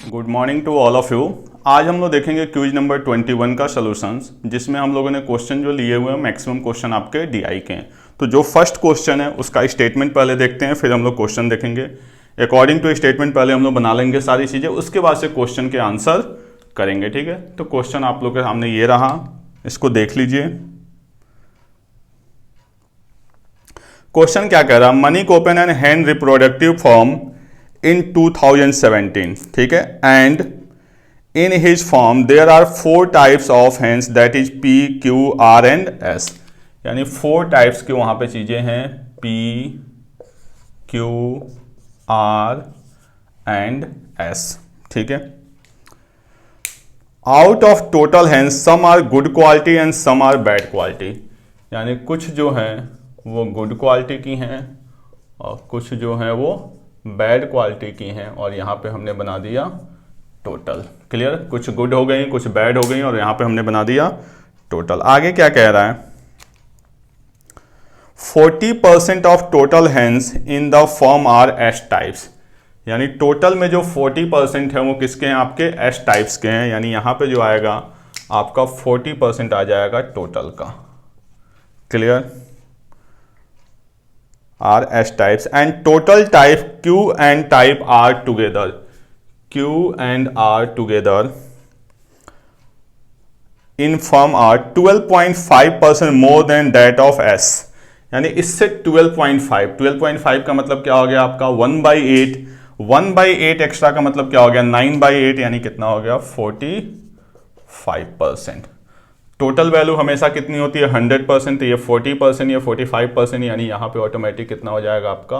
Good morning to all of you. आज हम लोग देखेंगे क्विज नंबर 21 का सॉल्यूशंस, जिसमें हम लोगों ने क्वेश्चन जो लिए हुए हैं मैक्सिमम क्वेश्चन आपके डीआई के हैं। तो जो फर्स्ट क्वेश्चन है उसका स्टेटमेंट पहले देखते हैं, फिर हम लोग क्वेश्चन देखेंगे। अकॉर्डिंग टू स्टेटमेंट पहले हम लोग बना लेंगे सारी चीज़ें, उसके बाद से क्वेश्चन के आंसर करेंगे। ठीक है, तो क्वेश्चन आप लोग के सामने ये रहा, इसको देख लीजिए। क्वेश्चन क्या कह रहा है? Money Koppen and Hahn reproductive form in 2017, ठीक है, and in his farm there are 4 types of hens, that is P, Q, R and S। यानी 4 टाइप्स की वहां पे चीजें हैं, P, Q, R and S। ठीक है, out of total hens some are good quality and some are bad quality। यानी कुछ जो हैं वो गुड क्वालिटी की हैं और कुछ जो हैं वो बैड क्वालिटी की हैं, और यहाँ पे हमने बना दिया टोटल। क्लियर? कुछ गुड हो गई, कुछ बैड हो गई, और यहाँ पे हमने बना दिया टोटल। आगे क्या कह रहा है? 40% of total hens in the form are S types. यानी टोटल में जो 40% है वो किसके हैं? आपके एस टाइप्स के हैं। यानी यहाँ पे जो आएगा आपका 40% आ जाएगा टोटल का। Clear? are S types and total type Q and type R together, Q and R together in form are 12.5% more than that of S। यानी इससे 12.5 का मतलब क्या हो गया आपका? 1/8, 1/8 एक्स्ट्रा का मतलब क्या हो गया? 9/8, यानी कितना हो गया? 45%। टोटल वैल्यू हमेशा कितनी होती है? 100%। ये 40% या 45%, यानी यहाँ पे ऑटोमेटिक कितना हो जाएगा आपका?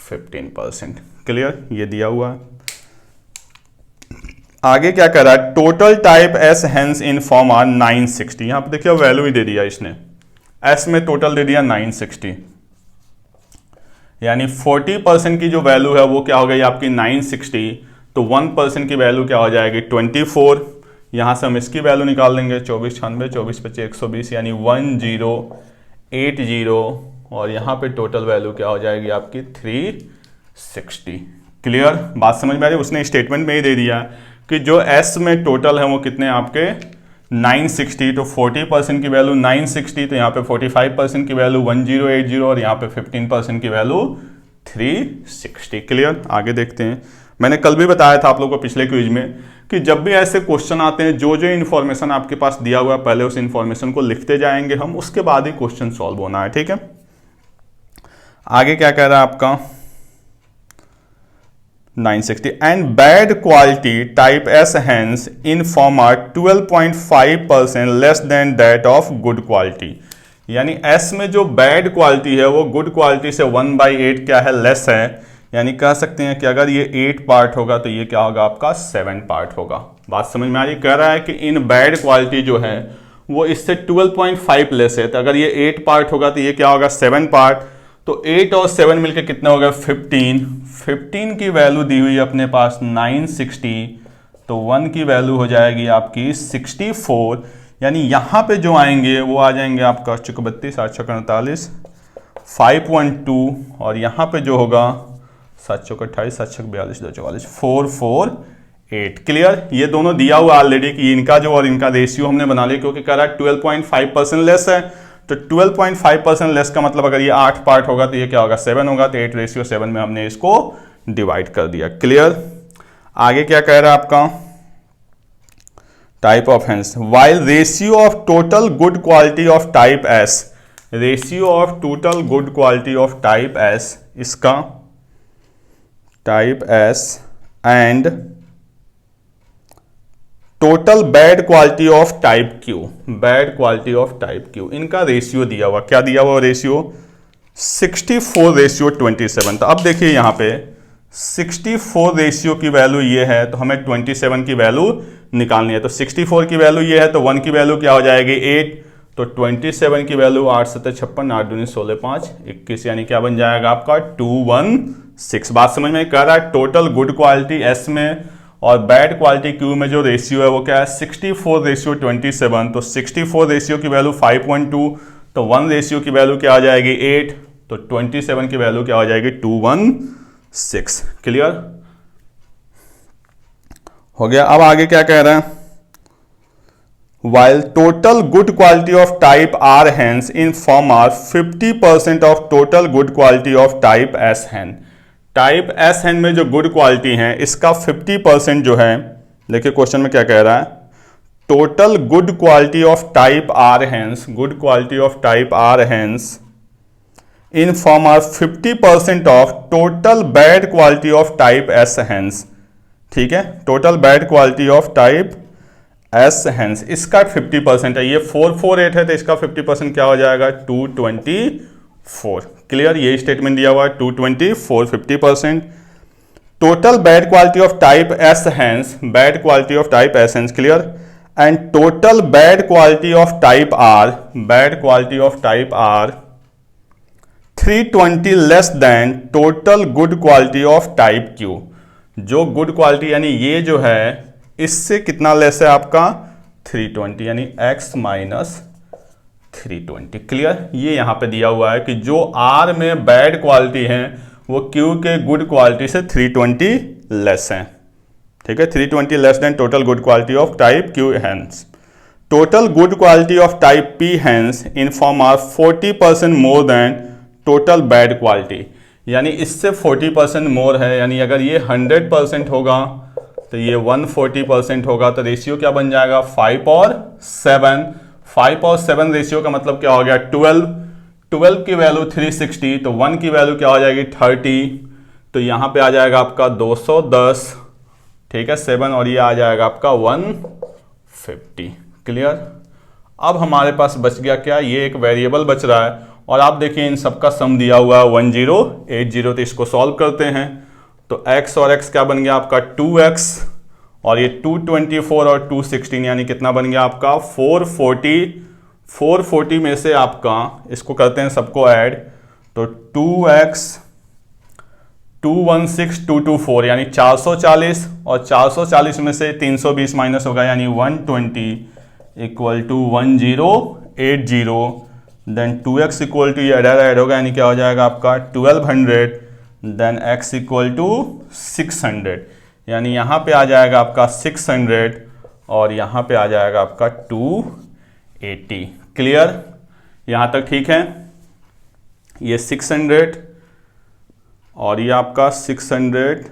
15%। क्लियर? ये दिया हुआ है। आगे क्या कर रहा है? Total type S hens in form are 960। यहाँ पे देखिए वैल्यू ही दे दिया इसने, एस में टोटल दे दिया 960, यानी 40% की जो वैल्यू है वो क्या हो गई आपकी? 960। तो 1% की वैल्यू क्या हो जाएगी? 24। यहाँ से हम इसकी वैल्यू निकाल लेंगे, 24 96 24 25 120, यानी 1080, और यहाँ पे टोटल वैल्यू क्या हो जाएगी आपकी? 360। क्लियर? बात समझ में आ रही है? उसने स्टेटमेंट में ही दे दिया कि जो एस में टोटल है वो कितने आपके? 960। तो 40% की वैल्यू 960, तो यहाँ पे 45% की वैल्यू 1080, और यहाँ पे 15% की वैल्यू 360। क्लियर? आगे देखते हैं। मैंने कल भी बताया था आप लोगों को पिछले क्विज में कि जब भी ऐसे क्वेश्चन आते हैं, जो जो इन्फॉर्मेशन आपके पास दिया हुआ है पहले उस इन्फॉर्मेशन को लिखते जाएंगे हम, उसके बाद ही क्वेश्चन सॉल्व होना है। ठीक है, आगे क्या कह रहा है आपका? 960 and bad quality type S hens in form are 12.5% less than that of good quality. यानी एस में जो बैड क्वालिटी है वो गुड क्वालिटी से 1/8 क्या है? लेस है। यानी कह सकते हैं कि अगर ये 8 पार्ट होगा तो ये क्या होगा आपका? 7 पार्ट होगा। बात समझ में आ रही? कह रहा है कि इन बैड क्वालिटी जो है वो इससे 12.5 लेस है। तो अगर ये 8 पार्ट होगा तो ये क्या होगा? 7 पार्ट। तो 8 और 7 मिलकर कितना होगा? 15 की वैल्यू दी हुई है अपने पास 960, तो 1 की वैल्यू हो जाएगी आपकी 64। यानी यहाँ पे जो आएंगे वो आ जाएंगे आपका 32 8 48 512, और यहाँ पे जो होगा 7 28 7 42 2 44 448। क्लियर? ये दोनों दिया हुआ ऑलरेडी कि इनका जो और इनका रेशियो हमने बना लिया, क्योंकि कह रहा है 12.5% लेस है। तो 12.5% लेस का मतलब अगर ये 8 पार्ट होगा तो ये क्या होगा? 7 होगा। तो 8:7 में हमने इसको डिवाइड कर दिया। क्लियर? आगे क्या कह रहा है आपका? Type of hence while ratio of total good quality of type S, ratio of total good quality of type S, इसका type S and total bad quality of type Q, bad quality of type Q, इनका ratio दिया हुआ। क्या दिया हुआ ratio? 64:27। तो अब देखिए यहाँ पे 64 रेशियो की वैल्यू ये है, तो हमें 27 की वैल्यू निकालनी है। तो 64 की वैल्यू ये है, तो 1 की वैल्यू क्या हो जाएगी? 8। तो 27 की वैल्यू 8 7 56 8 2 16 5 21, यानी क्या बन जाएगा आपका? 216। बात समझ में? कह रहा है टोटल गुड क्वालिटी एस में और बैड क्वालिटी क्यू में जो रेशियो है वो क्या है? 64:27। तो 64 रेशियो की वैल्यू 5.2, तो 1 रेशियो की वैल्यू क्या आ जाएगी? 8। तो 27 की वैल्यू क्या हो जाएगी? 216। क्लियर? हो गया। अब आगे क्या कह रहा है, while total good quality of type R hens in form are 50% of total good quality of type S hen। Type S hen में जो गुड क्वालिटी है इसका 50% जो है, देखिए क्वेश्चन में क्या कह रहा है, total good quality of type R hens, good quality of type R hens in form are 50% of total bad quality of type S hens. ठीक है, total bad quality of type S hens, इसका 50% है। ये 448 है तो इसका 50% क्या हो जाएगा, 224। क्लियर, ये स्टेटमेंट दिया हुआ है 224, 50%। Total bad quality of type S hens, bad quality of type S hens, clear. And total bad quality of type R, bad quality of type R 320 less than total good quality of type Q. जो good quality यानी ये जो है इससे कितना less है आपका, 320, यानी x माइनस 320। क्लियर, ये यहां पे दिया हुआ है कि जो R में बैड क्वालिटी है वो Q के गुड क्वालिटी से 320 लेस है। ठीक है, 320 less than total good quality of type Q hens. Total good quality of type P hens in form are 40% more than total bad quality, यानी इससे 40% मोर है, यानी अगर ये 100% होगा तो ये 140% होगा, तो रेशियो क्या बन जाएगा, 5 और 7। 5 और 7 रेशियो का मतलब क्या हो गया, 12 की वैल्यू 360, तो 1 की वैल्यू क्या हो जाएगी 30, तो यहाँ पे आ जाएगा आपका 210। ठीक है, 7 और ये आ जाएगा आपका 150। क्लियर, अब हमारे पास बच गया क्या, ये एक वेरिएबल बच रहा है और आप देखिए इन सबका सम दिया हुआ है 1080, तो इसको सॉल्व करते हैं। तो x और x क्या बन गया आपका 2x, और ये 224 और 216 यानी कितना बन गया आपका 440। 440 में से आपका इसको करते हैं सबको ऐड, तो 2x 216 224 यानी 440, और 440 में से 320 माइनस होगा यानी 120 equal to 1080। Then 2x equal to ये ऐड होगा यानी क्या हो जाएगा आपका 1200, देन x इक्वल टू 600, यानी यहाँ पे आ जाएगा आपका 600 और यहाँ पे आ जाएगा आपका 280। क्लियर, यहाँ तक ठीक है। ये 600 और ये आपका 600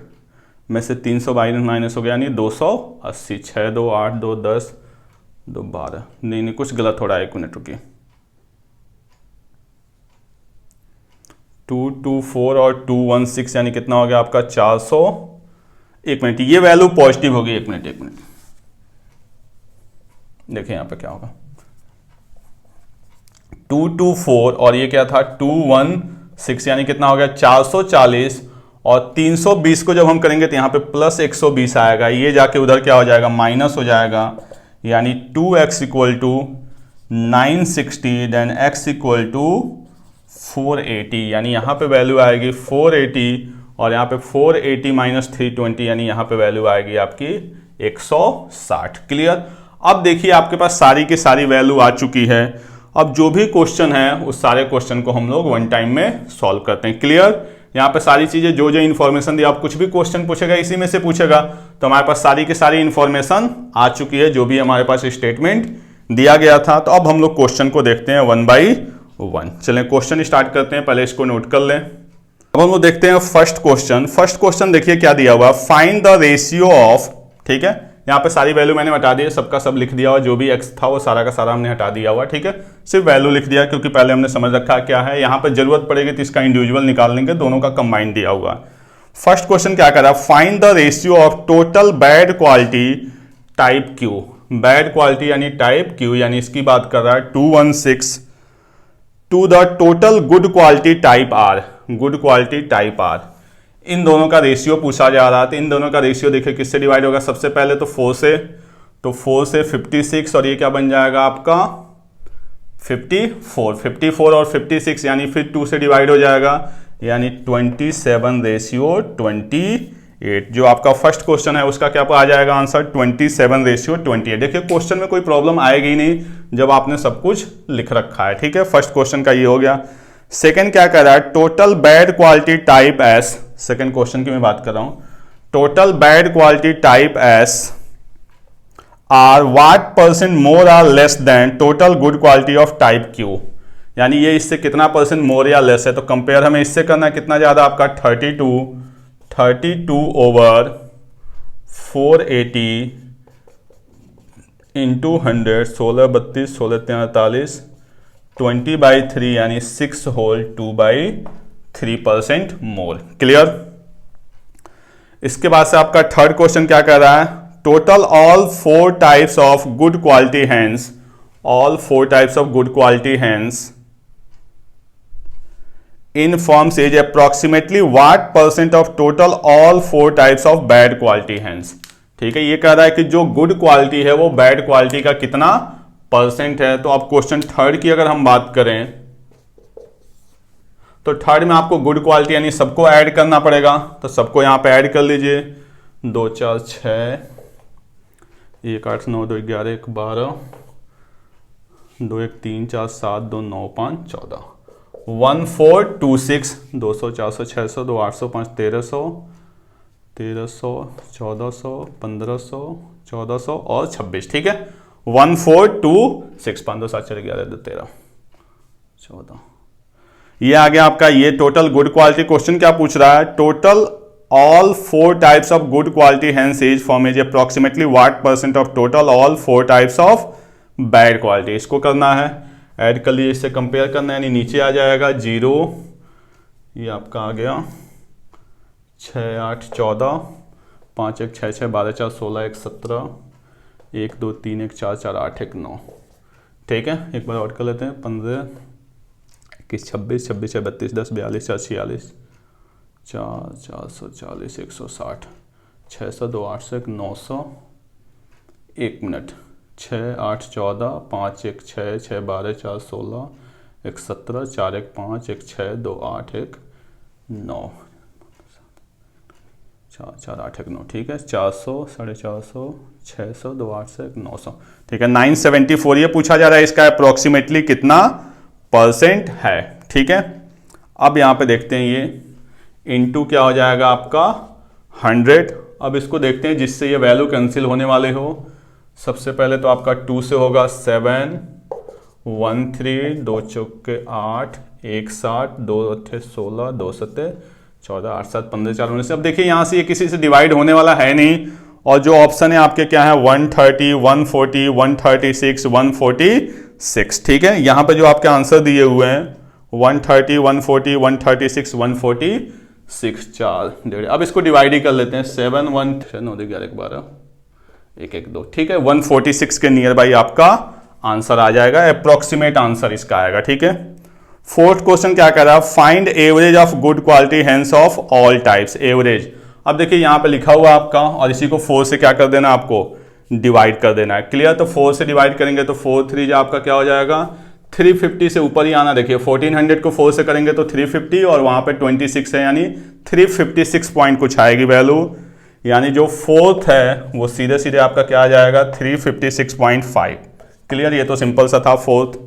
में से 300 माइनस हो गया यानी 280। 6 2 8 2 10 2 12, नहीं कुछ गलत हो रहा है, 1 मिनट रुकिए। 224 और 216 यानी कितना हो गया आपका 400। 1 मिनट, ये वैल्यू पॉजिटिव होगी, 1 मिनट देखिए यहां पे क्या होगा, 224 और ये क्या था 216 यानी कितना हो गया 440, और 320 को जब हम करेंगे तो यहां पे प्लस 120 आएगा, ये जाके उधर क्या हो जाएगा माइनस हो जाएगा, यानी 2x equal to 960, then x equal to 480, यानी यहाँ पे वैल्यू आएगी 480, और यहाँ पे 480 माइनस 320 यानी यहाँ पे वैल्यू आएगी आपकी 160। क्लियर, अब देखिए आपके पास सारी की सारी वैल्यू आ चुकी है। अब जो भी क्वेश्चन है उस सारे क्वेश्चन को हम लोग वन टाइम में सॉल्व करते हैं। क्लियर, यहाँ पे सारी चीजें जो इन्फॉर्मेशन दी, आप कुछ भी क्वेश्चन पूछेगा इसी में से पूछेगा, तो हमारे पास सारी की सारी इन्फॉर्मेशन आ चुकी है, जो भी हमारे पास स्टेटमेंट दिया गया था। तो अब हम लोग क्वेश्चन को देखते हैं 1 बाई 1। चलें क्वेश्चन स्टार्ट करते हैं, पहले इसको नोट कर लें। अब हम लोग देखते हैं फर्स्ट क्वेश्चन। फर्स्ट क्वेश्चन देखिए क्या दिया हुआ, फाइंड द रेशियो ऑफ, ठीक है, यहाँ पे सारी वैल्यू मैंने हटा दी, सबका सब लिख दिया हुआ, जो भी x था वो सारा का सारा हमने हटा दिया हुआ। ठीक है, सिर्फ वैल्यू लिख दिया क्योंकि पहले हमने समझ रखा क्या है, यहाँ पे जरूरत पड़ेगी तो इसका इंडिविजुअल निकाल लेंगे, दोनों का कंबाइंड दिया हुआ। फर्स्ट क्वेश्चन क्या कर रहा है, find the ratio of total bad quality type Q. Bad quality यानी टाइप क्यू, यानी इसकी बात कर रहा है 216 to the total good quality type R, good quality type R. इन दोनों का रेशियो पूछा जा रहा है, तो इन दोनों का रेशियो देखिए किससे डिवाइड होगा, सबसे पहले तो 4 से, तो 4 से 56, और ये क्या बन जाएगा आपका 54 और 56, यानी फिर 2 से डिवाइड हो जाएगा, यानी 27 रेशियो 28। जो आपका फर्स्ट क्वेश्चन है उसका क्या आ जाएगा आंसर, 27 रेशियो 28। देखिए क्वेश्चन में कोई प्रॉब्लम आएगी ही नहीं जब आपने सब कुछ लिख रखा है। ठीक है, फर्स्ट क्वेश्चन का ये हो गया। सेकंड क्या कह रहा है, total bad quality type S, second question की मैं बात कर रहा हूं, total bad quality type S are what percent more or less than total good quality of type Q, यानी ये इससे कितना परसेंट मोर या लेस है। तो कंपेयर हमें इससे करना है, कितना ज्यादा आपका 32 ओवर 480 इंटू 100, 16 32 16 43 20/3 यानी 6 होल 2/3% मोर। क्लियर। इसके बाद से आपका थर्ड क्वेश्चन क्या कह रहा है, total all 4 types of good quality hands, all 4 types of good quality hands in forms is approximately what percent of total all 4 types of bad quality hands. ठीक है, ये कह रहा है कि जो गुड क्वालिटी है वो बैड क्वालिटी का कितना परसेंट है। तो अब क्वेश्चन थर्ड की अगर हम बात करें तो थर्ड में आपको गुड क्वालिटी यानी सबको ऐड करना पड़ेगा, तो सबको यहां पे ऐड कर लीजिए। 2 4 6 1 8 9 2 11 1 12 2 1 3 4 7 2 9 5 14 1426 200 400 600 2 800 5 1300 1400 1500 1400 और 26। ठीक है, 1426 5 2 7 4 11 2 13 14, ये आ गया आपका। ये टोटल गुड क्वालिटी क्वेश्चन क्या पूछ रहा है, total all 4 types of good quality hands is form is approximately what percent of total all 4 types of bad quality. इसको करना है, ऐड कर लीजिए, इससे कंपेयर करना है, यानी नीचे आ जाएगा 0, ये आपका आ गया 6 8 14 5 1 6 6 12 4 16 1 17 1 2 3 1 4 4 8 1 9। ठीक है, एक बार और कर लेते हैं, 15 21 26 26 32 10 42 4 46 4 440 160 600 2 800 1 900 1 मिनट 6 8 14 5 1 6 6 12 4 16 1 17 4 1 5 1 6 2 8 1 9 4 4 8 1 9। ठीक है, 400 450 600 2 800 1 900। ठीक है, 974 ये पूछा जा रहा है, इसका अप्रोक्सीमेटली कितना परसेंट है। ठीक है, अब यहां पे देखते हैं, ये इनटू क्या हो जाएगा आपका 100। अब इसको देखते हैं जिससे ये वैल्यू कैंसिल होने वाले हो। सबसे पहले तो आपका 2 से होगा 7 1 3 2 चौके 8 1 7 2 8 16 2 7 14 8 7 15 4 19। अब देखिए यहां से ये किसी से डिवाइड होने वाला है नहीं, और जो ऑप्शन है आपके क्या है 130 140 136 146। ठीक है, यहां पे जो आपके आंसर दिए हुए हैं 130 140 136 146 4 1.5। अब इसको डिवाइड ही कर लेते हैं, 7 1 6 9 11 12 1 1 2। ठीक है, 146 के नियर बाई आपका आंसर आ जाएगा, अप्रोक्सीमेट आंसर इसका आएगा। ठीक है, फोर्थ क्वेश्चन क्या कह रहा है, find average of good quality hands of all types. Average, अब देखिए यहां पे लिखा हुआ आपका, और इसी को 4 से क्या कर देना आपको डिवाइड कर देना है। क्लियर, तो 4 से डिवाइड करेंगे तो 4 3 जो आपका क्या हो जाएगा 350 से ऊपर ही आना। देखिए 1400 को 4 से करेंगे तो 350 और वहां पे 26 है, यानी 356 पॉइंट कुछ आएगी वैल्यू, यानी जो फोर्थ है वो सीधे सीधे आपका क्या आ जाएगा 356.5। क्लियर, ये तो सिंपल सा था फोर्थ।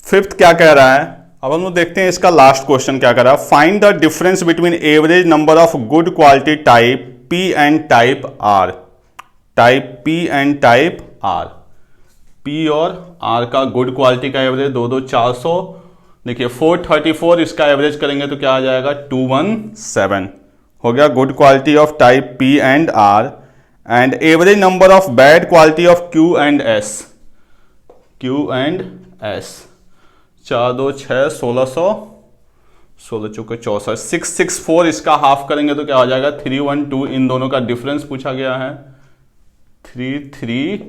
फिफ्थ क्या कह रहा है, अब हम लोग देखते हैं इसका लास्ट क्वेश्चन क्या कर रहा है, find the difference between average number of good quality type P and type R। Type P and type R, P और R का गुड क्वालिटी का एवरेज 2 400। देखिए 434, इसका एवरेज करेंगे तो क्या आ जाएगा 217 हो गया good quality of type P and R। And average number of bad quality of Q and S। Q and S 4 2 6 1600 16 चौके 64 664, इसका हाफ करेंगे तो क्या हो जाएगा 312। इन दोनों का डिफरेंस पूछा गया है 332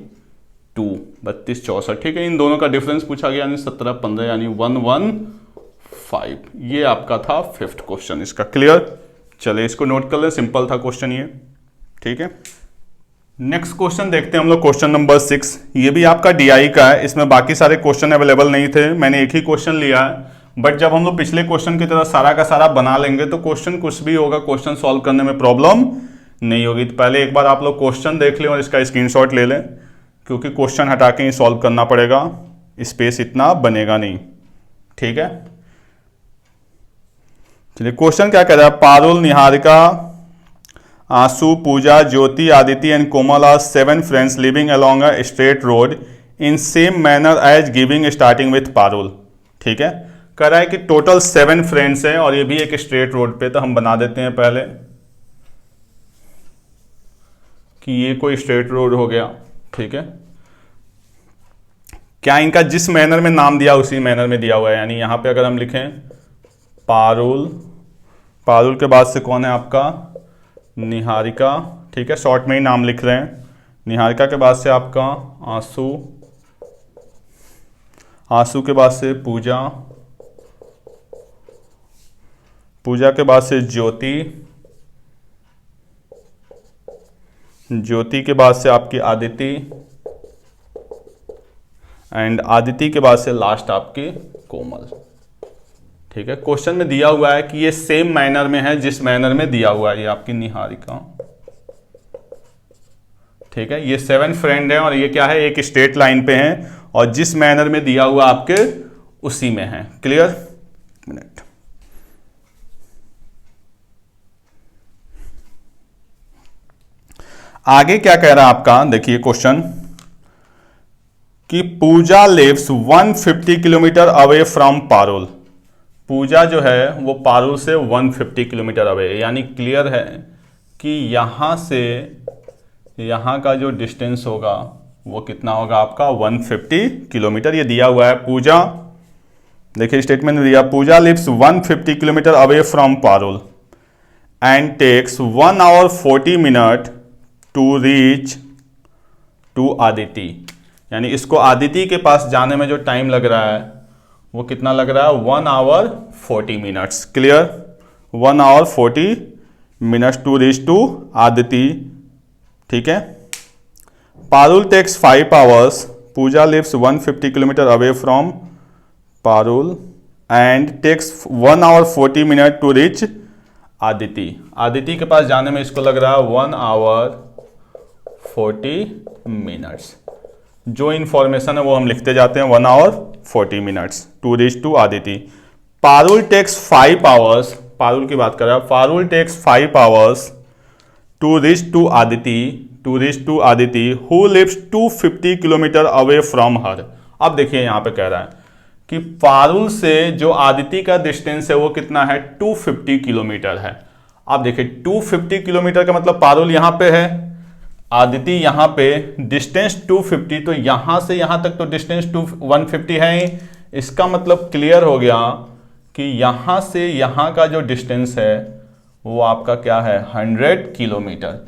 32 64। ठीक है, इन दोनों का डिफरेंस पूछा गया यानी 17 15 यानी 115। ये आपका था फिफ्थ क्वेश्चन इसका। क्लियर, चलिए इसको नोट कर ले, सिंपल था क्वेश्चन ये। ठीक है, नेक्स्ट क्वेश्चन देखते हैं हम लोग, क्वेश्चन नंबर 6। ये भी आपका DI का है, इसमें बाकी सारे क्वेश्चन अवेलेबल नहीं थे, मैंने एक ही क्वेश्चन लिया है। बट जब हम लोग पिछले क्वेश्चन की तरह सारा का सारा बना लेंगे तो क्वेश्चन कुछ भी होगा, क्वेश्चन सॉल्व करने में प्रॉब्लम नहीं होगी। तो पहले एक बार आप लोग क्वेश्चन देख लें और इसका स्क्रीनशॉट ले लें, क्योंकि क्वेश्चन हटा के ही सॉल्व करना पड़ेगा, स्पेस इतना बनेगा नहीं। ठीक है, चलिए क्वेश्चन क्या कह रहा है, Parul, Niharika, Aansu, Pooja, Jyoti, Aditi and Komal are 7 friends living along a straight road in same manner as giving starting with Parul. ठीक है, कह रहा है कि टोटल 7 फ्रेंड्स हैं और ये भी एक स्ट्रेट रोड पे, तो हम बना देते हैं पहले कि ये कोई स्ट्रेट रोड हो गया। ठीक है, क्या इनका जिस मैनर में नाम दिया उसी मैनर में दिया हुआ है, यानी यहां पे अगर हम लिखें पारुल, पारुल के बाद से कौन है आपका निहारिका। ठीक है, शॉर्ट में ही नाम लिख रहे हैं। निहारिका के बाद से आपका आंसू, आंसू के बाद से पूजा, पूजा के बाद से ज्योति, ज्योति के बाद से आपकी आदिति एंड आदिति के बाद से लास्ट आपकी कोमल। ठीक है, क्वेश्चन में दिया हुआ है कि ये सेम मैनर में है जिस मैनर में दिया हुआ है, ये आपकी निहारिका। ठीक है, ये 7 फ्रेंड हैं और ये क्या है, एक स्ट्रेट लाइन पे हैं और जिस मैनर में दिया हुआ आपके उसी में है। क्लियर? मिनट, आगे क्या कह रहा है आपका, देखिए क्वेश्चन कि Pooja lives 150 kilometre away from Parul. Pooja जो है वो पारुल से 150 किलोमीटर अवे है, यानी क्लियर है कि यहां से यहां का जो डिस्टेंस होगा वो कितना होगा आपका 150 किलोमीटर। ये दिया हुआ है पूजा, देखिए स्टेटमेंट में दिया Pooja lives 150 kilometre away from Parul and takes 1 hour 40 minute to reach to Aditi. यानी इसको आदिति के पास जाने में जो टाइम लग रहा है वो कितना लग रहा है 1 hour 40 minutes. Clear? 1 hour 40 minutes to reach to Aditi. ठीक है, Parul takes 5 hours, Pooja lives 150 kilometre away from Parul and takes 1 hour 40 minute to reach Aditi. Aditi के पास जाने में इसको लग रहा है 1 आवर 40 मिनट्स। जो इंफॉर्मेशन है वो हम लिखते जाते हैं 1 hour 40 minutes to reach to Aditi. Parul takes 5 hours, Parul की बात कर रहा है, Parul takes 5 hours to reach to Aditi, to reach to Aditi who lives 250 kilometre away from her. अब देखिए यहां पे कह रहा है कि पारुल से जो आदिति का डिस्टेंस है वो कितना है 250 किलोमीटर है। अब देखिए 250 किलोमीटर का मतलब पारुल यहां पे है, आदिति यहां पे, डिस्टेंस 250, तो यहां से यहां तक तो डिस्टेंस 150 है ही। इसका मतलब क्लियर हो गया कि यहां से यहां का जो डिस्टेंस है वो आपका क्या है 100 किलोमीटर।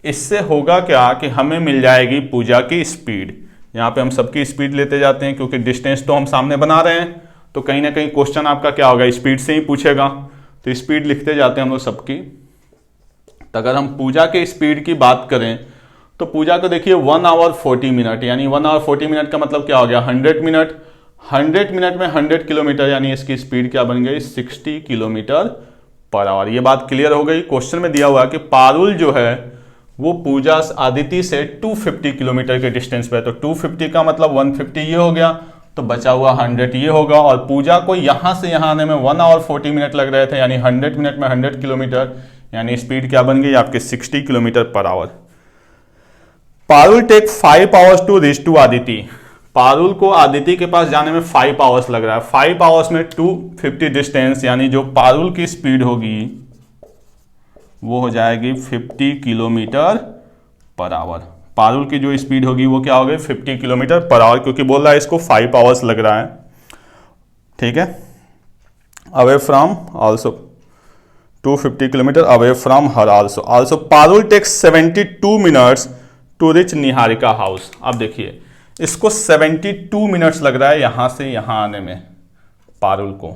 इससे होगा क्या कि हमें मिल जाएगी पूजा की स्पीड। यहाँ पे हम सबकी स्पीड लेते जाते हैं क्योंकि डिस्टेंस तो हम सामने बना रहे हैं, तो कहीं ना कहीं क्वेश्चन आपका क्या होगा स्पीड से ही पूछेगा, तो स्पीड लिखते जाते हैं हम लोग सबकी। तो अगर हम पूजा के स्पीड की बात करें तो पूजा को देखिए 1 आवर 40 मिनट, यानी 1 आवर 40 मिनट का मतलब क्या हो गया 100 मिनट। 100 मिनट में 100 किलोमीटर, यानी इसकी स्पीड क्या बन गई 60 किलोमीटर पर आवर। ये बात क्लियर हो गई। क्वेश्चन में दिया हुआ कि पारुल जो है वो पूजा आदिति से 250 किलोमीटर के डिस्टेंस पे है, तो 250 का मतलब 150 ये हो गया, तो बचा हुआ 100 ये होगा। और पूजा को यहां से यहां आने में 1 आवर 40 मिनट लग रहे थे, यानी 100 मिनट में 100 किलोमीटर, यानी स्पीड क्या बन गई आपके 60 kilometre per hour. Parul take 5 hours to reach to Aditi. Parul को आदिति के पास जाने में 5 आवर्स लग रहा है। 5 आवर्स में 250 डिस्टेंस, यानी जो पारुल की स्पीड होगी वो हो जाएगी 50 किलोमीटर पर आवर। पारुल की जो स्पीड होगी वो क्या होगी 50 किलोमीटर पर आवर, क्योंकि बोल रहा है इसको 5 आवर्स लग रहा है। ठीक है, away from also 250 kilometre away from her also Parul takes 72 minutes to reach Niharika house. अब देखिए इसको 72 मिनट्स लग रहा है यहां से यहां आने में, पारुल को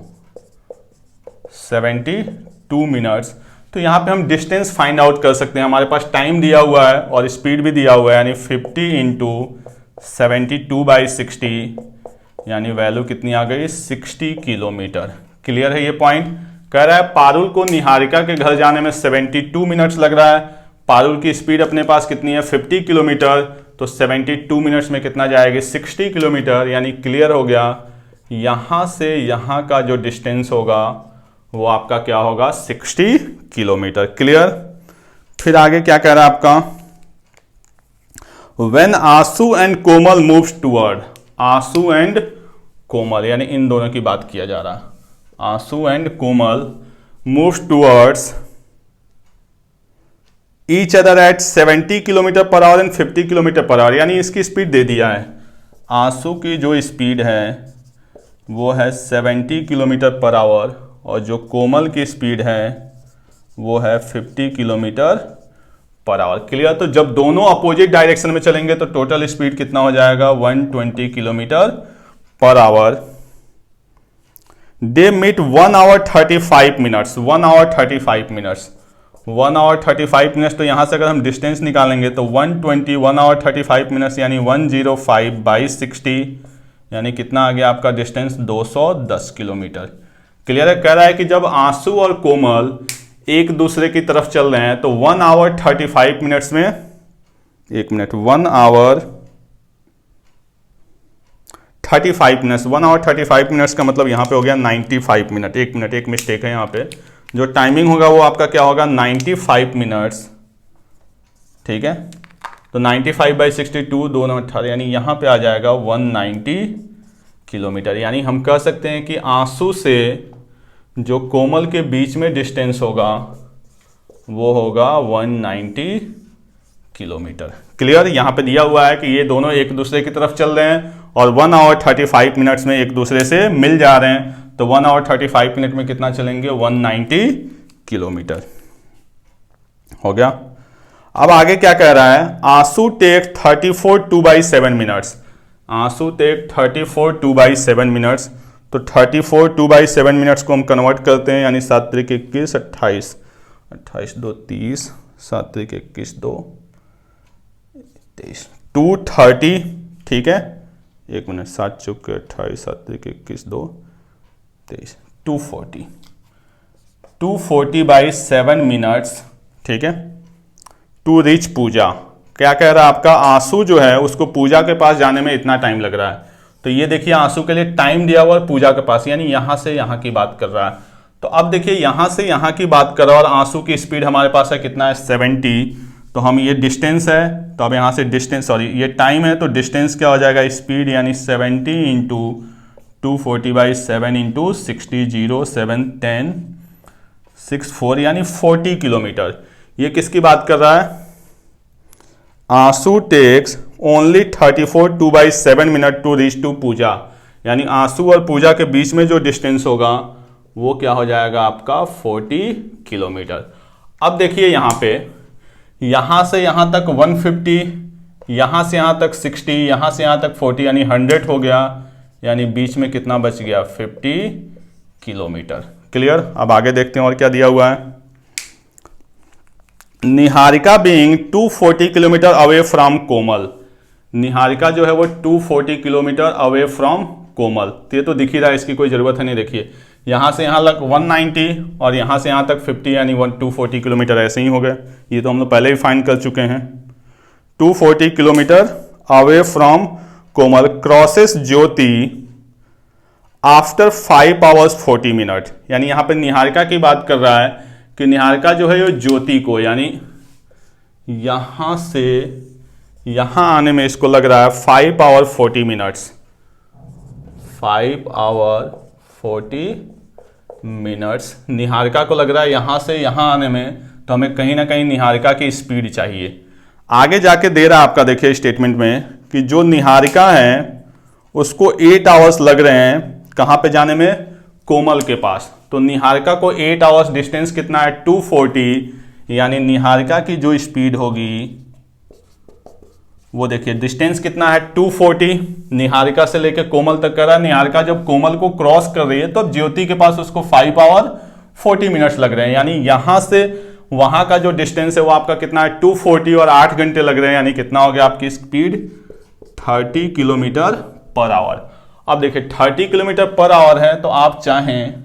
72 मिनट्स। तो यहां पे हम डिस्टेंस फाइंड आउट कर सकते हैं, हमारे पास टाइम दिया हुआ है और स्पीड भी दिया हुआ है, यानी 50 इंटू 72/60, यानी वैल्यू कितनी आ गई 60 किलोमीटर। क्लियर है ये पॉइंट? कह रहा है पारुल को निहारिका के घर जाने में 72 मिनट्स लग रहा है। पारुल की स्पीड अपने पास कितनी है 50 किलोमीटर, तो 72 मिनट्स में कितना जाएगी 60 किलोमीटर, यानी क्लियर हो गया यहां से यहां का जो डिस्टेंस होगा वो आपका क्या होगा 60 किलोमीटर। क्लियर? फिर आगे क्या कह रहा है आपका, व्हेन आंसू एंड कोमल मूव्स टूवर्ड, आंसू एंड कोमल यानी इन दोनों की बात किया जा रहा है, आंसू and Komal moves towards each other at 70 kilometre per our and 50 kilometre per our, यानी इसकी स्पीड दे दिया है, आंसू की जो स्पीड है वो है 70 किलोमीटर पर आवर और जो कोमल की स्पीड है वो है 50 किलोमीटर पर आवर। क्लियर? तो जब दोनों अपोजिट डायरेक्शन में चलेंगे तो टोटल स्पीड कितना हो जाएगा, 120 kilometre per hour. They meet 1 hour 35 minutes, 1 hour 35 minutes, 1 hour 35 minutes. तो यहां से अगर हम डिस्टेंस निकालेंगे तो 120, 1 आवर 35 मिनट्स यानी 105 बाई 60 यानी कितना आ गया आपका डिस्टेंस, 210 किलोमीटर। क्लियर है? कह रहा है कि जब आंसू और कोमल एक दूसरे की तरफ चल रहे हैं तो 1 आवर 35 मिनट्स में, एक minute, 1 hour 35 minutes, 1 hour 35 minutes का मतलब यहां पे हो गया 95 मिनट। एक मिनट, एक मिस्टेक है यहां पे, जो टाइमिंग होगा वो आपका क्या होगा, 95 मिनट्स। ठीक है, तो 95 बाई 62 दोनों 18 यानी यहां पे आ जाएगा 190 किलोमीटर। यानी हम कह सकते हैं कि आंसू से जो कोमल के बीच में डिस्टेंस होगा वो होगा 190 किलोमीटर। क्लियर? यहां पे दिया हुआ है कि ये दोनों एक दूसरे की तरफ चल रहे हैं और 1 आवर 35 मिनट्स में एक दूसरे से मिल जा रहे हैं, तो 1 आवर 35 मिनट में कितना चलेंगे, 190 किलोमीटर। हो गया? अब आगे क्या कह रहा है, आंसू टेक 34 2/7 मिनट्स, आंसू टेक 34 2/7 मिनट्स। तो 34 2/7 मिनट्स को हम कन्वर्ट करते हैं, यानी 7 त्रिक 21, 28, 28 2 30, 7 त्रिक 21 2 23, 230। ठीक है, एक मिनट, 7 चौके 28, 7 त्रिक 21 2 23, 240, 240/7 मिनट्स। ठीक है, टू रीच पूजा। क्या कह रहा है आपका, आंसू जो है उसको पूजा के पास जाने में इतना टाइम लग रहा है। तो ये देखिए आंसू के लिए टाइम दिया हुआ है पूजा के पास, यानी यहां से यहां की बात कर रहा है। तो अब देखिए यहां से यहां की बात कर रहा है और आंसू की स्पीड हमारे पास है कितना है, 70। तो हम ये डिस्टेंस है, तो अब यहां से डिस्टेंस, सॉरी ये टाइम है, तो डिस्टेंस क्या हो जाएगा, स्पीड यानी 70 इंटू 240/7 इंटू 60, 0 7 10 6 4 यानी 40 किलोमीटर। ये किसकी बात कर रहा है, Aansu takes only 34 2/7 minute to reach to Pooja, यानी आंसू और पूजा के बीच में जो डिस्टेंस होगा वो क्या हो जाएगा आपका 40 किलोमीटर। अब देखिए यहां पे, यहां से यहां तक 150, यहां से यहां तक 60, यहां से यहां तक 40 यानी 100 हो गया, यानी बीच में कितना बच गया, 50 किलोमीटर। क्लियर? अब आगे देखते हैं और क्या दिया हुआ है। Niharika being 240 kilometre away from Komal, Niharika जो है वो 240 किलोमीटर अवे फ्रॉम कोमल। तो ये तो दिख ही रहा है, इसकी कोई ज़रूरत है नहीं। देखिए यहाँ से यहाँ तक 190 और यहाँ से यहाँ तक 50 यानी 240 किलोमीटर ऐसे ही हो गए। ये तो हम लोग पहले ही फाइंड कर चुके हैं। 240 kilometre away from Komal crosses Jyoti after 5 hours 40 minute, यानी यहाँ पे निहारिका की बात कर रहा है कि निहारिका जो है ये ज्योति को, यानी यहां से यहां आने में इसको लग रहा है 5 hour 40 minutes, 5 hour 40 minutes Niharika को लग रहा है यहां से यहां आने में। तो हमें कहीं ना कहीं निहारिका की स्पीड चाहिए। आगे जाके दे रहा है आपका, देखिए स्टेटमेंट में कि जो निहारिका है उसको 8 आवर्स लग रहे हैं कहां पे जाने में, कोमल के पास। तो निहारिका को 8 आवर्स डिस्टेंस कितना है, 240, यानी निहारिका की जो स्पीड होगी वो देखिए डिस्टेंस कितना है 240, निहारिका से लेकर कोमल तक कर रहा है। निहारिका जब कोमल को क्रॉस कर रही है तो अब ज्योति के पास उसको 5 आवर 40 मिनट्स लग रहे हैं, यानी यहां से वहां का जो डिस्टेंस है वो आपका कितना है 240 और 8 घंटे लग रहे हैं, यानी कितना हो गया आपकी स्पीड 30 किलोमीटर पर आवर। अब देखिए 30 किलोमीटर पर आवर है, तो आप चाहें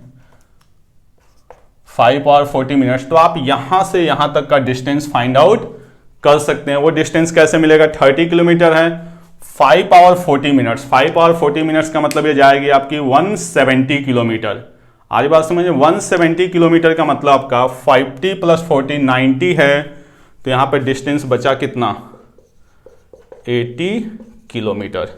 5 आवर 40 मिनट्स, तो आप यहां से यहां तक का डिस्टेंस फाइंड आउट कर सकते हैं। वो डिस्टेंस कैसे मिलेगा, 30 किलोमीटर है, 5 आवर 40 मिनट्स, 5 आवर 40 मिनट्स का मतलब ये जाएगी आपकी 170 किलोमीटर। आज बात समझिए, 170 किलोमीटर का मतलब आपका 50 + 40 90 है, तो यहाँ पे डिस्टेंस बचा कितना, 80 किलोमीटर।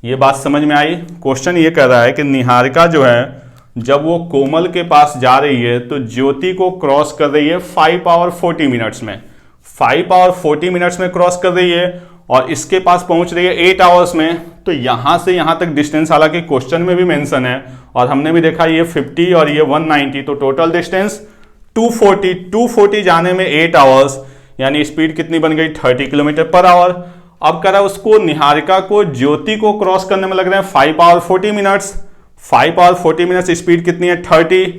ये बात समझ में आई। क्वेश्चन ये कह रहा है कि निहारिका जो है जब वो कोमल के पास जा रही है तो ज्योति को क्रॉस कर रही है 5 आवर 40 मिनट्स में, 5 आवर 40 मिनट्स में क्रॉस कर रही है और इसके पास पहुंच रही है 8 आवर्स में। तो यहां से यहां तक डिस्टेंस, हालांकि क्वेश्चन में भी मेंशन है और हमने भी देखा ये 50 और ये 190, तो टोटल डिस्टेंस 240 जाने में 8 आवर्स, यानी स्पीड कितनी बन गई, 30 किलोमीटर पर आवर। अब कह रहा है उसको निहारिका को ज्योति को क्रॉस करने में लग रहे हैं 5 hour 40 minutes, 5 hour 40 minutes, speed कितनी है 30,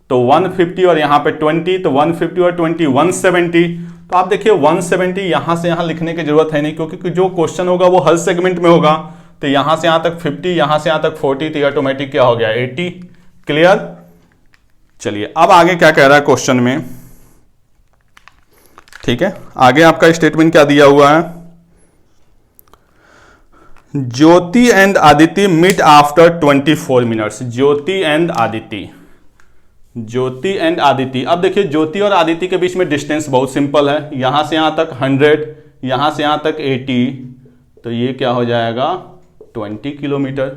तो 150 और यहाँ पे 20, तो 150 और 20 170। तो आप देखिए 170 यहां से यहां लिखने की जरूरत है नहीं, क्योंकि जो क्वेश्चन होगा वो हर सेगमेंट में होगा। तो यहां से यहां तक 50, यहां से यहां तक 40, तो ऑटोमेटिक क्या हो गया 80। क्लियर। चलिए अब आगे क्या कह रहा है क्वेश्चन में, ठीक है। आगे आपका स्टेटमेंट क्या दिया हुआ है, Jyoti and Aditya meet after 24 minutes. Jyoti and Aditya, Jyoti and Aditya. अब देखिए ज्योति और आदित्य के बीच में डिस्टेंस बहुत सिंपल है, यहां से यहां तक 100, यहां से यहां तक 80, तो ये क्या हो जाएगा 20 किलोमीटर।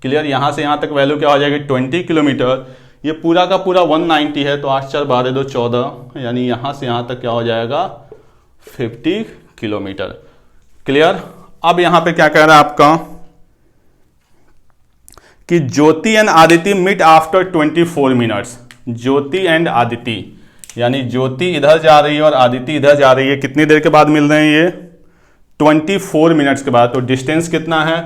क्लियर। यहां से यहां तक वैल्यू क्या हो जाएगी 20 किलोमीटर। ये पूरा का पूरा 190 है, तो 8 4 12 2 14, यानी यहां से यहां तक क्या हो जाएगा 50 किलोमीटर। क्लियर। अब यहां पे क्या कह रहा है आपका कि Jyoti and Aditya meet after 24 minutes. Jyoti and Aditya, यानी ज्योति इधर जा रही है और आदित्य इधर जा रही है, कितनी देर के बाद मिल रहे हैं ये 24 मिनट्स के बाद। तो डिस्टेंस कितना है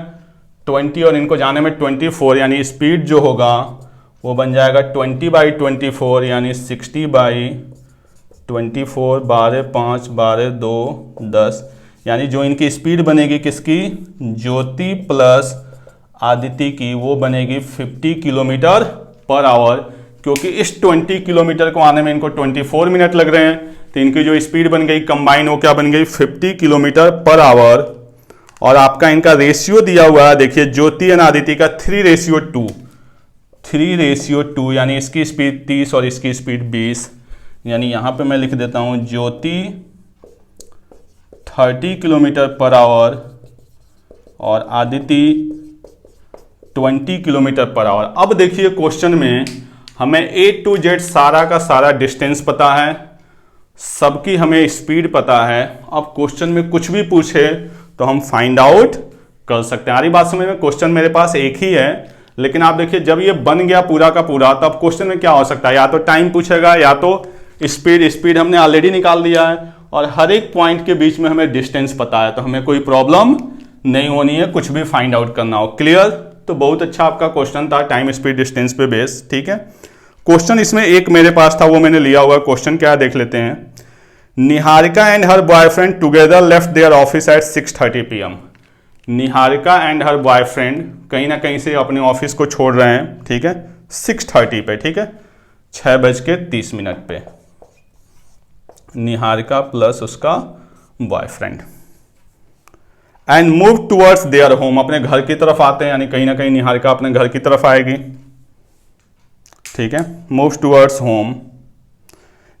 20 और इनको जाने में 24, यानी स्पीड जो होगा वो बन जाएगा 20/24, यानी 60/24, 12 5 12 2 10, यानी जो इनकी स्पीड बनेगी किसकी, ज्योति प्लस आदित्य की, वो बनेगी 50 किलोमीटर पर आवर। क्योंकि इस 20 किलोमीटर को आने में इनको 24 मिनट लग रहे हैं, तो इनकी जो स्पीड बन गई कंबाइन वो क्या बन गई 50 किलोमीटर पर आवर। और आपका इनका रेशियो दिया हुआ है, देखिए ज्योति एंड आदित्य का 3:2, 3:2, यानी इसकी स्पीड 30 और इसकी स्पीड 20, यानी यहां पे मैं लिख देता हूं ज्योति 30 किलोमीटर पर आवर और आदित्य 20 किलोमीटर पर आवर। अब देखिए क्वेश्चन में हमें A to Z सारा का सारा डिस्टेंस पता है, सबकी हमें स्पीड पता है। अब क्वेश्चन में कुछ भी पूछे तो हम फाइंड आउट कर सकते हैं। हमारी बात समझ में, क्वेश्चन मेरे पास एक ही है, लेकिन आप देखिए जब ये बन गया पूरा का पूरा, तब क्वेश्चन में क्या हो सकता है, या तो टाइम पूछेगा या तो स्पीड हमने ऑलरेडी निकाल दिया है, और हर एक पॉइंट के बीच में हमें डिस्टेंस पता है, तो हमें कोई प्रॉब्लम नहीं होनी है कुछ भी फाइंड आउट करना हो। क्लियर। तो बहुत अच्छा आपका क्वेश्चन था, टाइम स्पीड डिस्टेंस पे बेस। ठीक है। क्वेश्चन इसमें एक मेरे पास था, वो मैंने लिया हुआ। क्वेश्चन क्या है देख लेते हैं। Niharika and her boyfriend together left their office at 6:30 PM। Niharika and her boyfriend कहीं ना कहीं से अपने ऑफिस को छोड़ रहे हैं, ठीक है, 6:30 पे, ठीक है, 6:30 पे। निहारिका प्लस उसका boyfriend and move towards their home, अपने घर की तरफ आते हैं, यानी कहीं ना कहीं निहारिका अपने घर की तरफ आएगी, ठीक है, move towards home.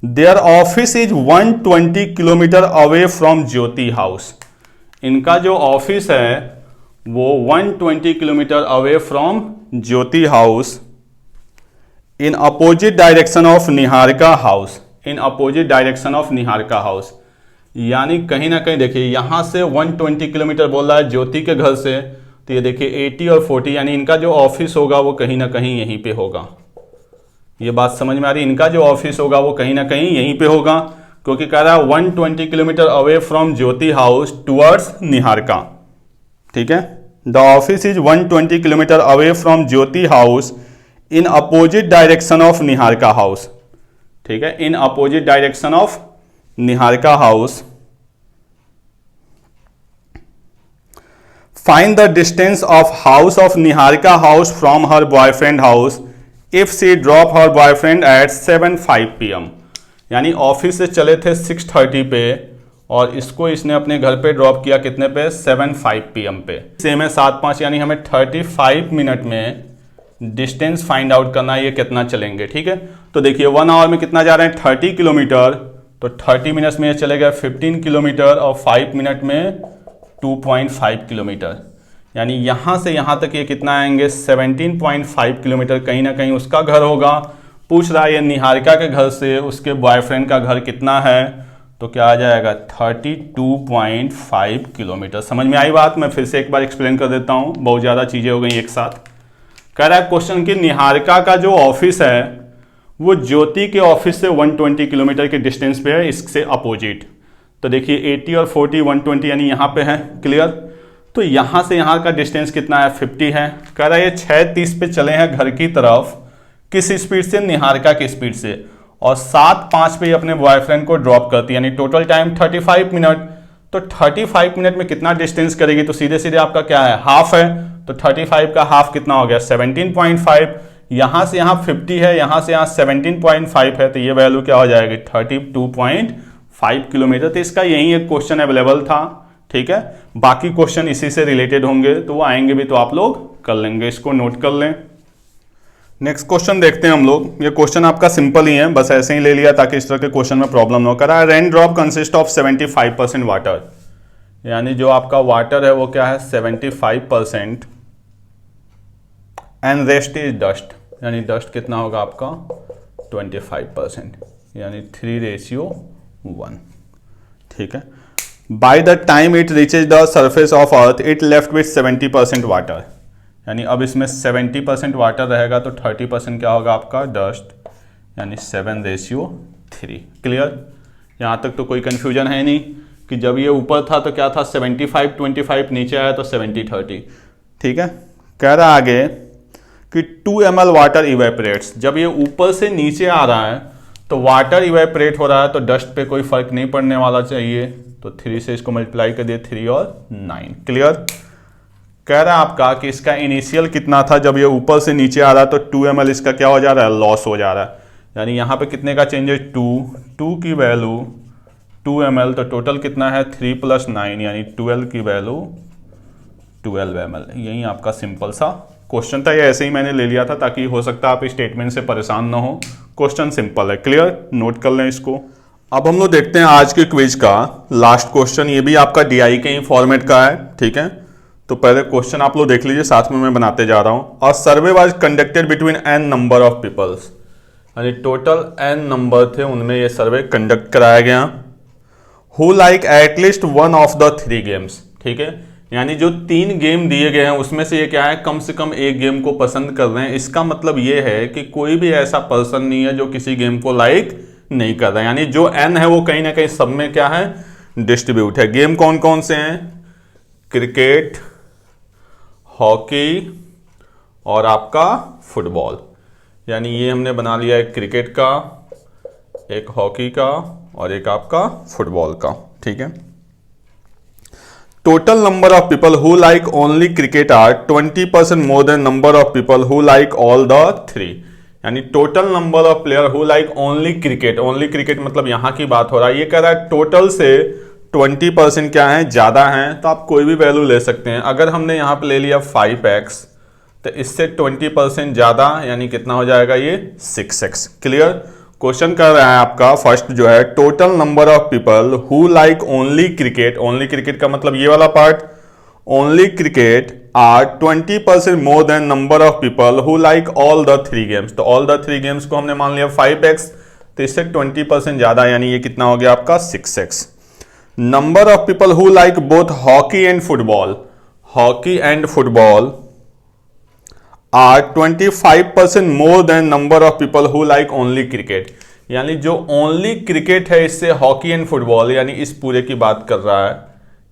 Their office is 120 kilometre away from Jyoti house. इनका जो ऑफिस है वो 120 kilometre away from Jyoti house in opposite direction of Niharika house, in opposite direction of Niharika house. यानी कहीं ना कहीं देखिए यहां से 120 किलोमीटर बोल रहा है ज्योति के घर से, तो ये देखिए 80 और 40, यानी इनका जो ऑफिस होगा वो कहीं ना कहीं यहीं पे होगा। ये बात समझ में आ रही है, इनका जो ऑफिस होगा वो कहीं ना कहीं यहीं पे होगा, क्योंकि कह रहा है 120 kilometre away from Jyoti house towards Niharika, ठीक है। The office is 120 kilometre away from Jyoti house in opposite direction of Niharika house, ठीक है, in opposite direction of Niharika house. Find the distance of house of Niharika house from her boyfriend house if she drop her boyfriend at 7:05 PM। यानी office से चले थे 6:30 पे और इसको इसने अपने घर पे ड्रॉप किया कितने पे 7:05 PM पे। सेम है 7:05, यानी हमें 35 मिनट में डिस्टेंस फाइंड आउट करना है, ये कितना चलेंगे, ठीक है। तो देखिए 1 आवर में कितना जा रहे हैं 30 किलोमीटर, तो 30 मिनट्स में ये चलेगा 15 किलोमीटर और 5 मिनट में 2.5 किलोमीटर, यानी यहाँ से यहाँ तक ये कितना आएंगे 17.5 किलोमीटर। कहीं ना कहीं उसका घर होगा। पूछ रहा है ये निहारिका के घर से उसके बॉयफ्रेंड का घर कितना है, तो क्या आ जाएगा 32.5 किलोमीटर। समझ में आई बात? मैं फिर से एक बार एक्सप्लेन कर देता हूँ, बहुत ज़्यादा चीज़ें हो गई एक साथ। कह रहा है क्वेश्चन कि निहारिका का जो ऑफिस है वो ज्योति के ऑफिस से 120 किलोमीटर के डिस्टेंस पे है, इससे अपोजिट। तो देखिए 80 और 40 120 यानी यहाँ पे है। क्लियर? तो यहाँ से यहाँ का डिस्टेंस कितना है 50 है। कह रहा है ये 6:30 पे चले हैं घर की तरफ, किस स्पीड से? निहारिका की स्पीड से, और 7:05 पे अपने बॉयफ्रेंड को ड्रॉप करती है, यानी टोटल टाइम 35 मिनट। तो 35 मिनट में कितना डिस्टेंस करेगी? तो सीधे सीधे आपका क्या है, हाफ है। तो 35 का हाफ कितना हो गया 17.5। यहाँ से यहाँ 50 है, यहाँ से यहाँ 17.5 है, तो ये वैल्यू क्या हो जाएगी 32.5 किलोमीटर। तो इसका यही एक क्वेश्चन अवेलेबल था। ठीक है, बाकी क्वेश्चन इसी से रिलेटेड होंगे, तो वो आएंगे भी तो आप लोग कर लेंगे, इसको नोट कर लें। नेक्स्ट क्वेश्चन देखते हैं हम लोग। ये क्वेश्चन आपका सिंपल ही है, बस ऐसे ही ले लिया ताकि इस तरह के क्वेश्चन में प्रॉब्लम ना हो। करा rain drop consist of 75% water, यानी जो आपका वाटर है वो क्या है 75%, एंड रेस्ट इज डस्ट, यानी डस्ट कितना होगा आपका 25%, यानी 3:1। ठीक है, by the time it reaches the surface of earth it left with 70% water, यानी अब इसमें 70% वाटर रहेगा तो 30% क्या होगा आपका डस्ट, यानी 7:3। क्लियर? यहाँ तक तो कोई कंफ्यूजन है नहीं कि जब ये ऊपर था तो क्या था 75-25, नीचे आया तो 70-30। ठीक है, कह रहा आगे कि 2 ml वाटर इवेपरेट्स। जब ये ऊपर से नीचे आ रहा है तो वाटर इवेपरेट हो रहा है, तो डस्ट पे कोई फर्क नहीं पड़ने वाला चाहिए, तो 3 से इसको मल्टीप्लाई कर दिए, 3 और 9। क्लियर? कह रहा है आपका कि इसका इनिशियल कितना था जब ये ऊपर से नीचे आ रहा है, तो 2 ml इसका क्या हो जा रहा है, लॉस हो जा रहा है। यानी यहाँ पे कितने का चेंज है 2 की वैल्यू 2 ml, तो टोटल कितना है 3 + 9, यानी 12 की वैल्यू 12 ml। यही आपका सिंपल सा क्वेश्चन था, ये ऐसे ही मैंने ले लिया था ताकि हो सकता है आप स्टेटमेंट से परेशान ना हो। क्वेश्चन सिंपल है। क्लियर? नोट कर लें इसको। अब हम लोग देखते हैं आज के क्विज का लास्ट क्वेश्चन। ये भी आपका DI के ही फॉर्मेट का है। ठीक है, तो पहले क्वेश्चन आप लोग देख लीजिए, साथ में मैं बनाते जा रहा हूं। A survey was conducted between n number of peoples, यानी टोटल n नंबर थे, उनमें ये सर्वे कंडक्ट कराया गया। Who like at least one of the 3 games. ठीक है, यानी जो 3 गेम दिए गए हैं उसमें से ये क्या है, कम से कम एक गेम को पसंद कर रहे हैं। इसका मतलब ये है कि कोई भी ऐसा पर्सन नहीं है जो किसी गेम को लाइक नहीं कर रहा है, यानी जो n है वो कहीं ना कहीं सब में क्या है, डिस्ट्रीब्यूट है। गेम कौन कौन से हैं? क्रिकेट, हॉकी और आपका फुटबॉल। यानी ये हमने बना लिया एक क्रिकेट का, एक हॉकी का और एक आपका फुटबॉल का। ठीक है, total number of people who like only cricket are 20% more than number of people who like all the 3, यानी total number of player who like only cricket. Only cricket मतलब यहां की बात हो रहा है। ये कह रहा है टोटल से 20% क्या है, ज्यादा है, तो आप कोई भी वैल्यू ले सकते हैं। अगर हमने यहां पे ले लिया 5x, तो इससे 20% ज्यादा यानी कितना हो जाएगा ये 6x। क्लियर? क्वेश्चन कर रहा है आपका फर्स्ट जो है, total number of people who like only cricket. Only cricket का मतलब ये वाला part, only cricket are 20% more than number of people who like all the 3 games. तो ऑल द 3 गेम्स को हमने मान लिया 5x, तो इससे 20% ज्यादा यानी ये कितना हो गया आपका 6x। Number of people who like both hockey and football, hockey and football are 25% more than number of people who like only cricket. यानी जो ओनली क्रिकेट है इससे हॉकी एंड फुटबॉल, यानी इस पूरे की बात कर रहा है,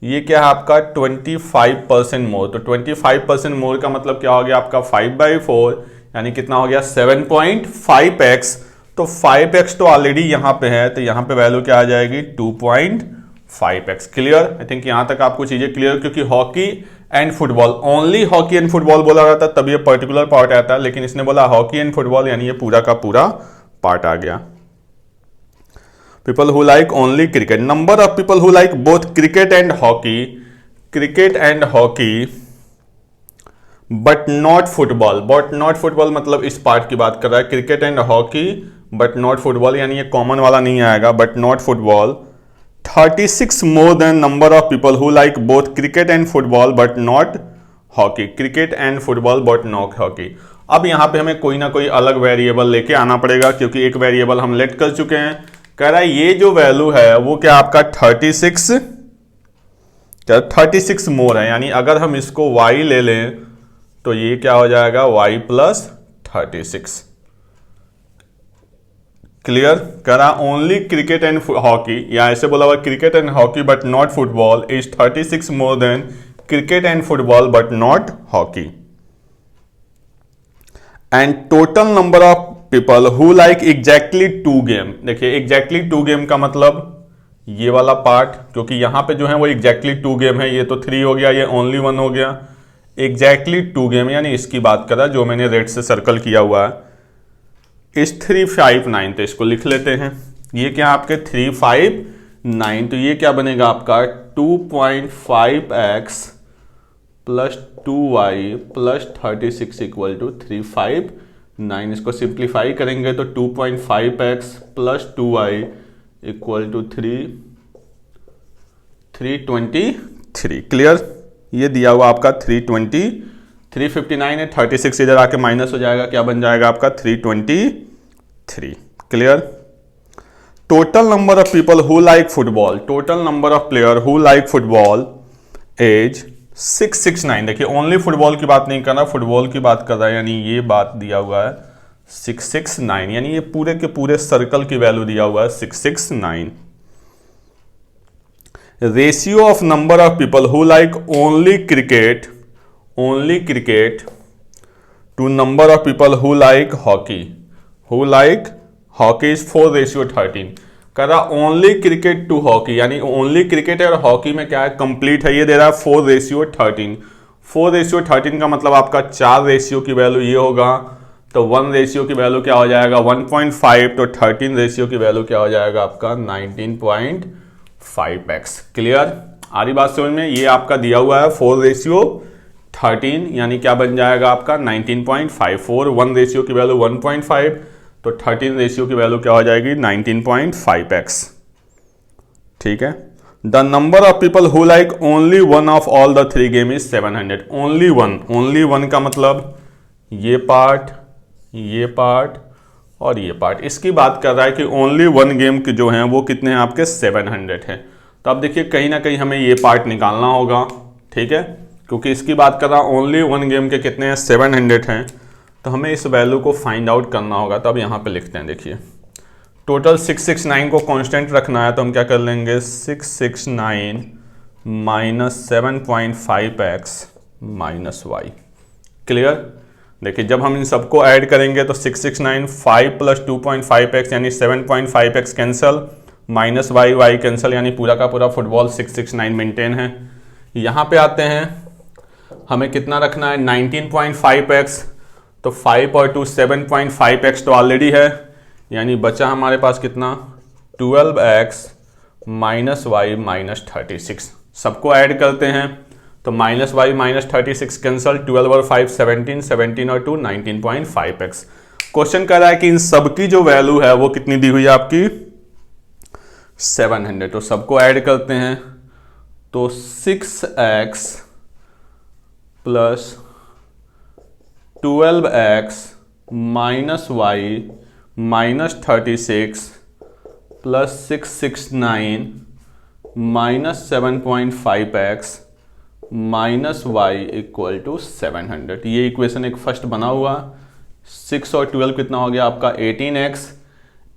ये क्या है आपका 25% मोर। तो 25% मोर का मतलब क्या हो गया आपका 5/4, यानी कितना हो गया 7.5x। तो 5x तो ऑलरेडी यहां पे है, तो यहां पे वैल्यू क्या आ जाएगी 2.5x। क्लियर? आई थिंक यहां तक आपको चीजें क्लियर, क्योंकि hockey and football, only hockey and football बोला जाता तब ये पर्टिकुलर पार्ट आता है, लेकिन इसने बोला हॉकी एंड फुटबॉल, यानी ये पूरा का पूरा पार्ट आ गया। People who like only cricket, number of people who like both cricket and hockey, cricket and hockey but not football. But not football मतलब इस पार्ट की बात कर रहा है, cricket and hockey but not football, यानी ये कॉमन वाला नहीं आएगा, but not football. 36 more than number of people who like both cricket and football but not hockey, cricket and football but not hockey. अब यहाँ पे हमें कोई ना कोई अलग वेरिएबल लेके आना पड़ेगा, क्योंकि एक वेरिएबल हम लेट कर चुके हैं। कह रहा है ये जो वैल्यू है वो क्या आपका 36 मोर है, यानी अगर हम इसको y ले लें तो ये क्या हो जाएगा y प्लस 36। क्लियर। कह रहा ओनली क्रिकेट एंड हॉकी, या ऐसे बोला हुआ cricket and hockey but not football is 36 more than cricket and football but not hockey. And total number of people who like exactly 2 game. देखिए exactly 2 game का मतलब ये वाला पार्ट, क्योंकि यहां पे जो है वो एग्जैक्टली 2 गेम है, ये तो 3 हो गया, ये ओनली 1 हो गया। एग्जैक्टली 2 गेम यानी इसकी बात करा जो मैंने रेड से सर्कल किया हुआ है इस 359, तो इसको लिख लेते हैं। ये क्या आपके 359, तो ये क्या बनेगा आपका 2.5x plus 2y plus 36 equal to 359। इसको सिंप्लीफाई करेंगे तो 2.5x plus 2y equal to 323। Clear. ये दिया हुआ आपका 359 है, 36 इधर आके माइनस हो जाएगा, क्या बन जाएगा आपका 323। Clear. Total number of people who like football, total number of player who like football as 669। देखिए ओनली फुटबॉल की बात नहीं कर रहा, फुटबॉल की बात कर रहा है, यानी ये बात दिया हुआ है 669, यानी ये पूरे के पूरे सर्कल की वैल्यू दिया हुआ है 669। Ratio of number of people who like only cricket to number of people who like hockey is 4:13। कह रहा ओनली क्रिकेट टू हॉकी, यानी ओनली क्रिकेट है और हॉकी में क्या है कंप्लीट है, ये दे रहा है 4:13। 4:13 का मतलब आपका 4 रेशियो की वैल्यू ये होगा, तो 1 रेशियो की वैल्यू क्या हो जाएगा 1.5, तो 13 रेशियो की वैल्यू क्या हो जाएगा आपका 19.5x। क्लियर। आ रही बात समझ में। ये आपका दिया हुआ है 4:13, यानी क्या बन जाएगा आपका 19.54। 1 रेशियो की वैल्यू 1.5, तो 13 रेशियो की वैल्यू क्या हो जाएगी 19.5x। ठीक है। The number of people who like only one of all the 3 game is 700। Only one का मतलब ये पार्ट और ये पार्ट, इसकी बात कर रहा है कि ओनली 1 गेम के जो हैं वो कितने हैं आपके 700 हैं। तो अब देखिए कहीं ना कहीं हमें ये पार्ट निकालना होगा, ठीक है, क्योंकि इसकी बात कर रहा हूं ओनली 1 गेम के कितने हैं 700 हैं, तो हमें इस वैल्यू को फाइंड आउट करना होगा। तो अब यहाँ पे लिखते हैं, देखिए टोटल 669 को कांस्टेंट रखना है, तो हम क्या कर लेंगे 669 minus 7.5x minus y। Clear. देखिए जब हम इन सबको ऐड करेंगे तो 669 5 प्लस 2.5x यानी 7.5x cancel, minus y cancel, यानी पूरा का पूरा फुटबॉल 669 मेंटेन है। यहाँ पे आते हैं, हमें कितना रखना है 19.5x, तो 5 और 2 7.5x तो ऑलरेडी है, यानी बचा हमारे पास कितना 12x माइनस y माइनस 36। सबको ऐड करते हैं तो माइनस y माइनस 36 कैंसल, 12 और 5 17, 17 और 2 19.5x। क्वेश्चन कर रहा है कि इन सबकी जो वैल्यू है वो कितनी दी हुई है आपकी 700। तो सबको ऐड करते हैं तो 6x plus 12x minus y minus 36 plus 669 minus 7.5x minus y equal to 700। ये इक्वेशन एक फर्स्ट बना हुआ। 6 और 12 कितना हो गया आपका 18x।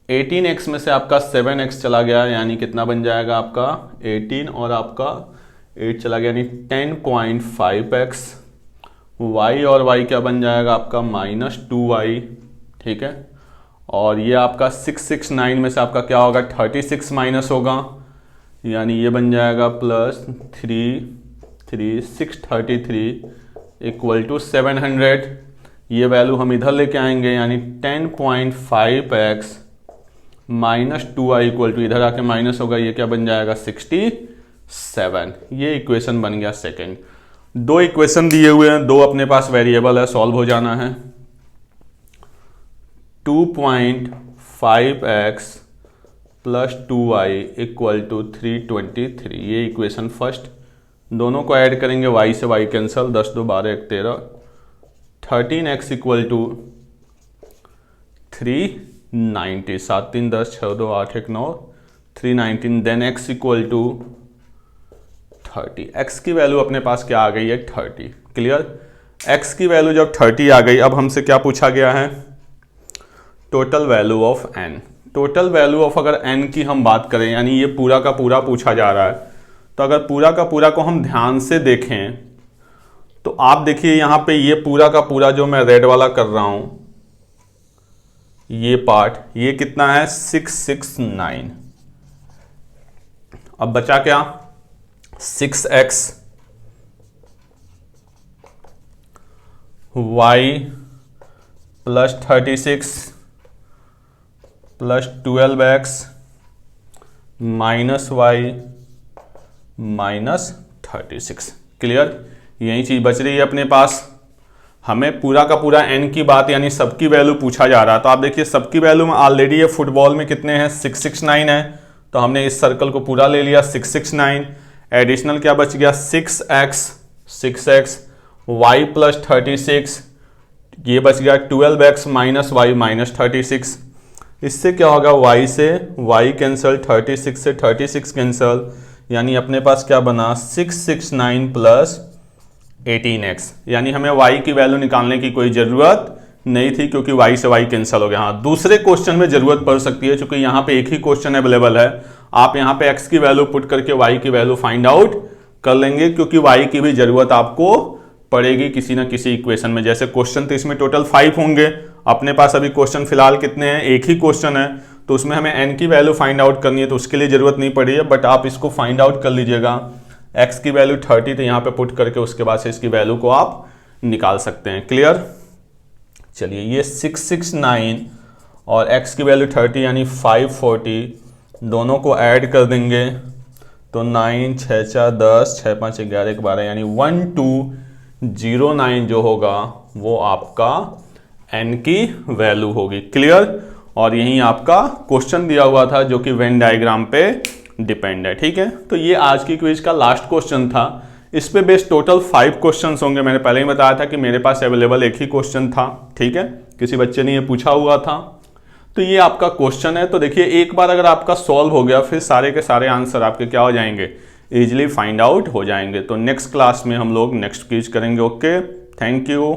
18x में से आपका 7x चला गया, यानी कितना बन जाएगा आपका 18 और आपका 8 चला गया, यानी 10.5x। y और y क्या बन जाएगा आपका माइनस 2y। ठीक है। और ये आपका 669 में से आपका क्या होगा 36 माइनस होगा, यानी ये बन जाएगा प्लस 633 इक्वल टू 700। ये वैल्यू हम इधर लेके आएंगे, यानी 10.5x minus 2y equal to इधर आके माइनस होगा, ये क्या बन जाएगा 67। ये इक्वेशन बन गया सेकेंड। 2 इक्वेशन दिए हुए हैं, 2 अपने पास वेरिएबल है, सॉल्व हो जाना है। 5x plus 2y equal to 323। ये इक्वेशन फर्स्ट, दोनों को ऐड करेंगे, y से y cancel, 10 2 12 1 13, 13x equal to 390, 7 3 10 6 2 8 1 9, 319, then x equal to 30। x की वैल्यू अपने पास क्या आ गई है 30। क्लियर, x की वैल्यू जब 30 आ गई, अब हमसे क्या पूछा गया है, total value of n। Total value of अगर n की हम बात करें, यानी ये पूरा का पूरा पूछा जा रहा है, तो अगर पूरा का पूरा को हम ध्यान से देखें तो आप देखिए यहां पे ये पूरा का पूरा जो मैं रेड वाला कर रहा हूं, ये पार्ट, ये कितना है 669। अब बचा क्या 6x y plus 36 plus 12x minus y minus 36। Clear, यही चीज बच रही है अपने पास। हमें पूरा का पूरा n की बात यानी सबकी वैल्यू पूछा जा रहा है, तो आप देखिए सबकी वैल्यू में ऑलरेडी ये फुटबॉल में कितने हैं 669 है, तो हमने इस सर्कल को पूरा ले लिया 669। एडिशनल क्या बच गया 6x y प्लस 36, ये बच गया 12x माइनस y माइनस 36। इससे क्या होगा y से y कैंसल, 36 से 36 कैंसल, यानी अपने पास क्या बना 669 प्लस 18x। यानी हमें y की वैल्यू निकालने की कोई जरूरत नहीं थी क्योंकि y से y कैंसिल हो गया। हाँ, दूसरे क्वेश्चन में जरूरत पड़ सकती है क्योंकि यहाँ पे एक ही क्वेश्चन अवेलेबल है, आप यहाँ पे x की वैल्यू पुट करके y की वैल्यू फाइंड आउट कर लेंगे क्योंकि y की भी जरूरत आपको पड़ेगी किसी ना किसी इक्वेशन में। जैसे क्वेश्चन तो इसमें टोटल 5 होंगे, अपने पास अभी क्वेश्चन फिलहाल कितने हैं, एक ही क्वेश्चन है, तो उसमें हमें n की वैल्यू फाइंड आउट करनी है, तो उसके लिए जरूरत नहीं पड़ी है, बट आप इसको फाइंड आउट कर लीजिएगा। x की वैल्यू 30, तो यहाँ पे पुट करके उसके बाद से इसकी वैल्यू को आप निकाल सकते हैं। क्लियर, चलिए ये 669 और x की वैल्यू 30 यानी 540, दोनों को ऐड कर देंगे तो 9 6 4 10 6 5 11 12 यानी 1209 जो होगा वो आपका n की वैल्यू होगी। क्लियर, और यही आपका क्वेश्चन दिया हुआ था जो कि वेन डायग्राम पे डिपेंड है। ठीक है, तो ये आज की क्विज का लास्ट क्वेश्चन था। इस पे बेस्ड टोटल 5 क्वेश्चंस होंगे। मैंने पहले ही बताया था कि मेरे पास अवेलेबल एक ही क्वेश्चन था। ठीक है, किसी बच्चे ने ये पूछा हुआ था, तो ये आपका क्वेश्चन है। तो देखिए एक बार अगर आपका सॉल्व हो गया फिर सारे के सारे आंसर आपके क्या हो जाएंगे, इजीली फाइंड आउट हो जाएंगे। तो नेक्स्ट क्लास में हम लोग नेक्स्ट क्विज करेंगे। Okay, thank you.